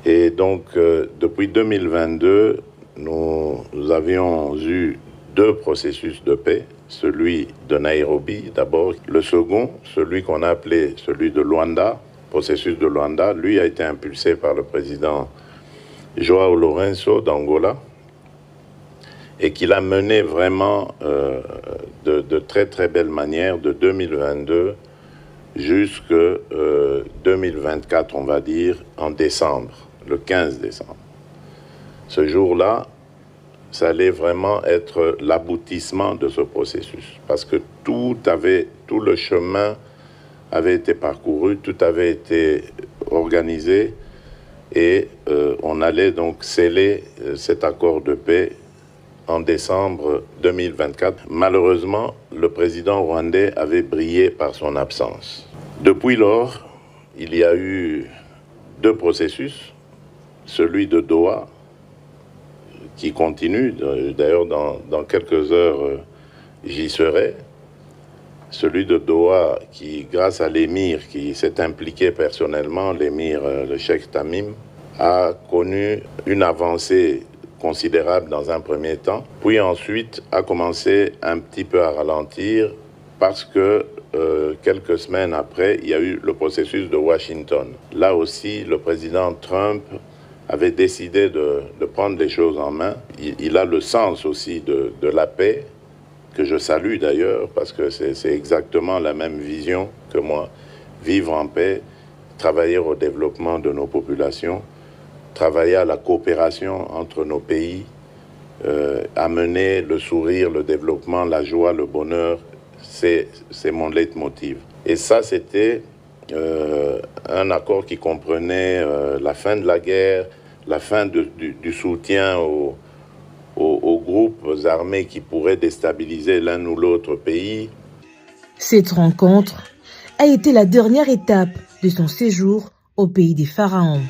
Et donc, depuis 2022, nous avions eu 2 processus de paix. Celui de Nairobi, d'abord. Le second, celui qu'on a appelé celui de Luanda, processus de Luanda, lui a été impulsé par le président João Lourenço d'Angola et qu'il a mené vraiment de très très belle manière de 2022 jusqu'à 2024, on va dire, en décembre, le 15 décembre. Ce jour-là, ça allait vraiment être l'aboutissement de ce processus, parce que tout le chemin avait été parcouru, tout avait été organisé, et on allait donc sceller cet accord de paix en décembre 2024. Malheureusement, le président rwandais avait brillé par son absence. Depuis lors, il y a eu 2 processus, celui de Doha, qui continue, d'ailleurs dans quelques heures j'y serai, celui de Doha qui, grâce à l'émir qui s'est impliqué personnellement, l'émir, le cheikh Tamim, a connu une avancée considérable dans un premier temps, puis ensuite a commencé un petit peu à ralentir parce que quelques semaines après, il y a eu le processus de Washington. Là aussi, le président Trump avait décidé de prendre les choses en main. Il a le sens aussi de la paix, que je salue d'ailleurs, parce que c'est exactement la même vision que moi. Vivre en paix, travailler au développement de nos populations, travailler à la coopération entre nos pays, amener le sourire, le développement, la joie, le bonheur, c'est mon leitmotiv. Et ça, c'était un accord qui comprenait la fin de la guerre, la fin du soutien aux groupes armés qui pourraient déstabiliser l'un ou l'autre pays. Cette rencontre a été la dernière étape de son séjour au pays des pharaons.